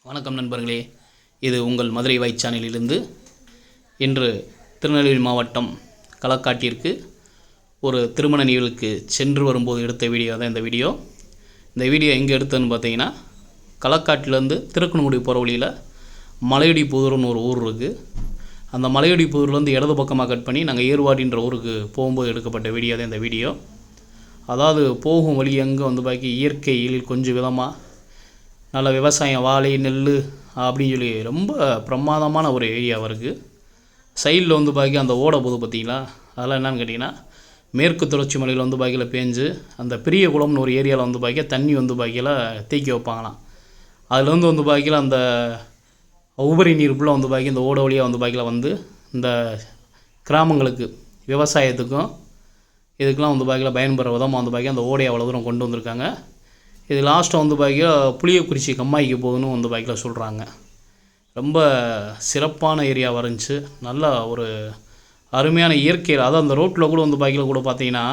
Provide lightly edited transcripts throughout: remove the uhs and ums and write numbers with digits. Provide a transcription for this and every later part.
வணக்கம் நண்பர்களே, இது உங்கள் மதுரை வாய் சேனலிலிருந்து இன்று திருநெல்வேலி மாவட்டம் களக்காட்டிற்கு ஒரு திருமண நிகழ்வுக்கு சென்று வரும்போது எடுத்த வீடியோ தான் இந்த வீடியோ. இந்த வீடியோ எங்கே எடுத்ததுன்னு பார்த்தீங்கன்னா, களக்காட்டிலேருந்து திருக்கணங்குடி போகிற வழியில் மலையடி புதூர்னு ஒரு ஊர் இருக்குது. அந்த மலையடி புதூர்லேருந்து இடது பக்கமாக கட் பண்ணி நாங்கள் ஏர்வாடின்ற ஊருக்கு போகும்போது எடுக்கப்பட்ட வீடியோ தான் இந்த வீடியோ. அதாவது போகும் வழி எங்கே வந்து பாக்கி இயற்கையில் கொஞ்சம் விதமாக நல்ல விவசாயம், வாழை, நெல் அப்படின்னு சொல்லி ரொம்ப பிரமாதமான ஒரு ஏரியாவாக இருக்குது. சைடில் வந்து பாக்கி அந்த ஓட போது பார்த்திங்களா, அதெல்லாம் என்னென்னு கேட்டிங்கன்னா, மேற்கு தொடர்ச்சி மலையில் வந்து பாக்கியில் பேஞ்சு அந்த பெரிய குளம்னு ஒரு ஏரியாவில் வந்து பாக்கிய தண்ணி வந்து பாக்கியில் தேக்கி வைப்பாங்களாம். அதுலேருந்து வந்து பாக்கியில் அந்த உபரி நீர் ஃபுல்லாக வந்து பாக்கி இந்த ஓட வழியாக வந்து பாக்கியில் வந்து இந்த கிராமங்களுக்கு விவசாயத்துக்கும் இதுக்கெலாம் வந்து பாக்கியில் பயன்பெற விதமாக வந்து பாக்கி அந்த ஓடையை அவ்வளோ தூரம் கொண்டு வந்திருக்காங்க. இது லாஸ்ட்டாக வந்து பாக்கியில் புளியக்குறிச்சி கம்மாய்க்கு போகுதுன்னு வந்து பாக்கியில் சொல்கிறாங்க. ரொம்ப சிறப்பான ஏரியாவாக இருந்துச்சு. நல்லா ஒரு அருமையான இயற்கை. அதாவது அந்த ரோட்டில் கூட வந்து பாக்கியில் கூட பார்த்தீங்கன்னா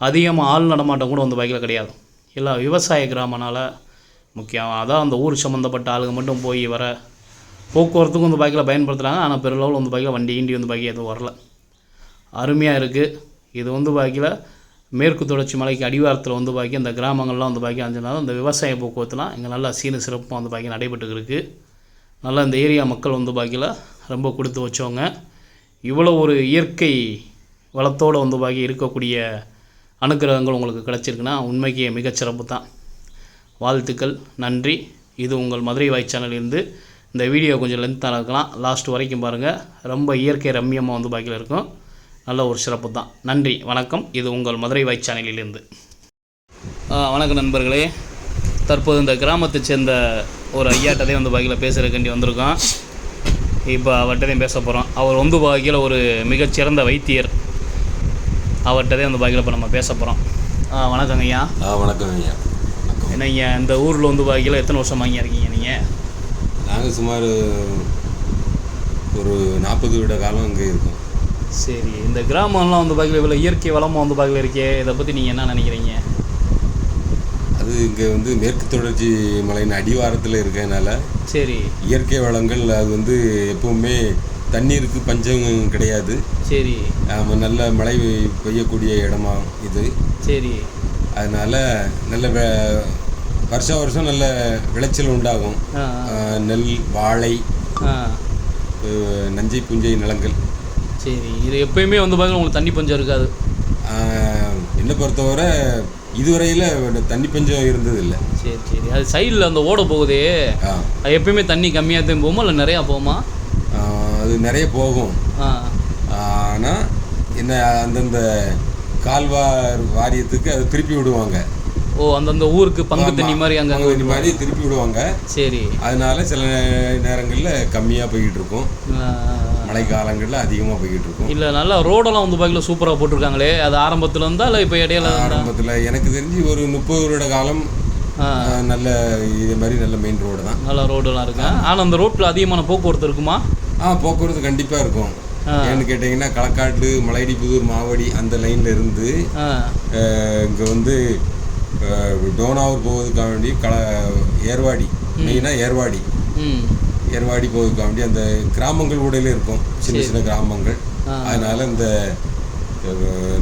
அதிகமாக ஆள் நடமாட்டம் கூட வந்து பாக்கியில் கிடையாது. எல்லாம் விவசாய கிராமனால் முக்கியம். அதான் அந்த ஊர் சம்மந்தப்பட்ட ஆளுங்க மட்டும் போய் வர போக்குவரத்துக்கும் வந்து பாக்கியில் பயன்படுத்துகிறாங்க. ஆனால் பெருளவில் வந்து பாக்கியில் வண்டி வந்து பாக்கி எதுவும் வரல. அருமையாக இருக்குது. இது வந்து பாக்கியில் மேற்கு தொடர்ச்சி மலைக்கு அடிவாரத்தில் வந்து பாக்கி அந்த கிராமங்கள்லாம் வந்து பாக்கி அஞ்சுனாலும் இந்த விவசாய போக்குவரத்துலாம் இங்கே நல்லா சீன சிறப்பாக வந்து பாக்கி நடைபெற்று இருக்குது. நல்லா இந்த ஏரியா மக்கள் வந்து பாக்கியில் ரொம்ப கொடுத்து வச்சவங்க. இவ்வளோ ஒரு இயற்கை வளத்தோடு வந்து பாக்கி இருக்கக்கூடிய அனுக்கிரகங்கள் உங்களுக்கு கிடச்சிருக்குன்னா உண்மைக்கு மிகச்சிறப்பு தான். வாழ்த்துக்கள், நன்றி. இது உங்கள் மதுரை வாய் சேனலிருந்து. இந்த வீடியோ கொஞ்சம் லென்த்தாக இருக்கலாம், லாஸ்ட் வரைக்கும் பாருங்கள். ரொம்ப இயற்கை ரம்மியமாக வந்து பாக்கியில் இருக்கும். நல்ல ஒரு சிறப்பு தான். நன்றி, வணக்கம். இது உங்கள் மதுரை வாய் சேனலிலிருந்து. வணக்கம் நண்பர்களே. தற்போது இந்த கிராமத்தை சேர்ந்த ஒரு ஐயாட்டதையும் வந்து பாக்கியில் பேசுகிறதுக்காண்டி வந்திருக்கோம். இப்போ அவர்கிட்டதையும் பேச போகிறோம். அவர் வந்து பாக்கியில் ஒரு மிகச்சிறந்த வைத்தியர். அவர்கிட்டதே வந்து பாக்கியில் இப்போ நம்ம பேச போகிறோம். வணக்கங்க ஐயா. வணக்கம் ஐயா. என்ன ஐயா, இந்த ஊரில் வந்து பாக்கியில் எத்தனை வருஷம் வாங்கி இருக்கீங்க நீங்கள்? நாங்கள் சுமார் ஒரு 40 வருட காலம் இங்கே இருக்கோம். சரி, இந்த கிராமம்லாம் வந்து பாக்கியில் இவ்வளோ இயற்கை வளமாக வந்து பாக்கியில் இருக்கே, இதை பற்றி நீங்கள் என்ன நினைக்கிறீங்க? அது இங்கே வந்து மேற்கு தொடர்ச்சி மலையின் அடிவாரத்தில் இருக்கிறதுனால சரி, இயற்கை வளங்கள் அது வந்து எப்பவுமே தண்ணீருக்கு பஞ்சம் கிடையாது. சரி, நல்ல மழை பெய்யக்கூடிய இடமா இது. சரி, அதனால் நல்ல வருஷம் நல்ல விளைச்சல் உண்டாகும். நெல், வாழை, நஞ்சை புஞ்சை நிலங்கள். சரி, இது எப்பயுமே வந்து பாருங்கள் உங்களுக்கு தண்ணி பஞ்சம் இருக்காது? என்னை பொறுத்தவரை இதுவரையில் தண்ணி பஞ்சம் இருந்ததில்லை. சரி சரி. அது சைடில் அந்த ஓட போகுதே, அது எப்பயுமே தண்ணி கம்மியாக தான் போகுமா இல்லை நிறையா போகுமா? அது நிறைய போகும். ஆனால் என்ன, அந்தந்த கால்வார் வாரியத்துக்கு அதை திருப்பி விடுவாங்க. ஓ, அந்தந்த ஊருக்கு பங்கு தண்ணி மாதிரி அங்கே தண்ணி மாதிரி திருப்பி விடுவாங்க. சரி. அதனால சில நேரங்களில் கம்மியாக போய்கிட்டு இருக்கும், மழை காலங்களில் அதிகமாக போய்கிட்டு இருக்கும். இல்லை, நல்லா ரோடெல்லாம் வந்து பாக்கியில் சூப்பராக போட்டிருக்காங்களே, அது ஆரம்பத்தில் இருந்தால் இல்லை இப்போ இடையில? ஆரம்பத்தில் எனக்கு தெரிஞ்சு ஒரு 30 வருட காலம் நல்ல இதே மாதிரி நல்ல மெயின் ரோடு தான். நல்ல ரோடெல்லாம் இருக்கு. ஆனால் அந்த ரோட்டில் அதிகமான போக்குவரத்து இருக்குமா? போக்குவரத்து கண்டிப்பாக இருக்கும். ஏன்னு கேட்டிங்கன்னா, களக்காட்டு, மலையடி புதூர், மாவடி அந்த லைனில் இருந்து இங்கே வந்து டோனாவூர் போவதுக்காக வேண்டி ஏர்வாடி, மெயினாக ஏர்வாடி போவதுக்காக வேண்டி அந்த கிராமங்கள் கூடையில இருக்கும், சின்ன சின்ன கிராமங்கள். அதனால் இந்த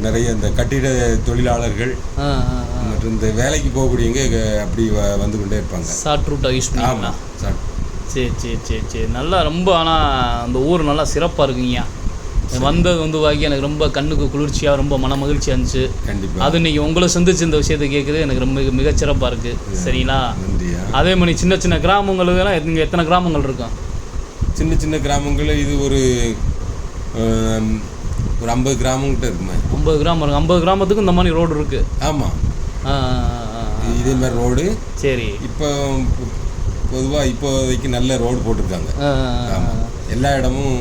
நிறைய இந்த கட்டிட தொழிலாளர்கள் மற்றும் இந்த வேலைக்கு போகக்கூடியவங்க அப்படி வந்து கொண்டே இருப்பாங்க. ஷார்ட் ரூட்டாக யூஸ் பண்ணலாம். சரி சரி சரி சரி. நல்லா ரொம்ப. ஆனால் அந்த ஊர் நல்லா சிறப்பாக இருக்குங்கய்யா. வந்தது வந்து வாங்கி எனக்கு ரொம்ப கண்ணுக்கு குளிர்ச்சியாக ரொம்ப மன மகிழ்ச்சியாக இருந்துச்சு. கண்டிப்பாக. அது இன்றைக்கி உங்களை சந்திச்சு இந்த விஷயத்தை கேட்குறது எனக்கு ரொம்ப மிகச்சிறப்பாக இருக்குது. சரிங்களா? அதே மாதிரி சின்ன சின்ன கிராமங்களுக்கெல்லாம் இங்கே எத்தனை கிராமங்கள் இருக்கும்? சின்ன சின்ன கிராமங்கள் இது ஒரு 50 கிராமங்கிட்ட இருக்குமா? 50 கிராமம் இருக்குது. 50 கிராமத்துக்கு இந்த மாதிரி ரோடு இருக்குது? ஆமாம். இதே மாதிரி ரோடு. சரி. இப்போ பொதுவாக இப்போதைக்கு நல்ல ரோடு போட்டிருக்காங்க. எல்லா இடமும்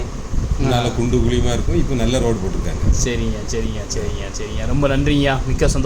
நல்ல குண்டு குழியுமாக இருக்கும். இப்போ நல்ல ரோடு போட்டிருக்காங்க. சரிங்க சரிங்க சரிங்க சரிங்க. ரொம்ப நன்றிங்கய்யா, மிக்க சந்தோஷம்.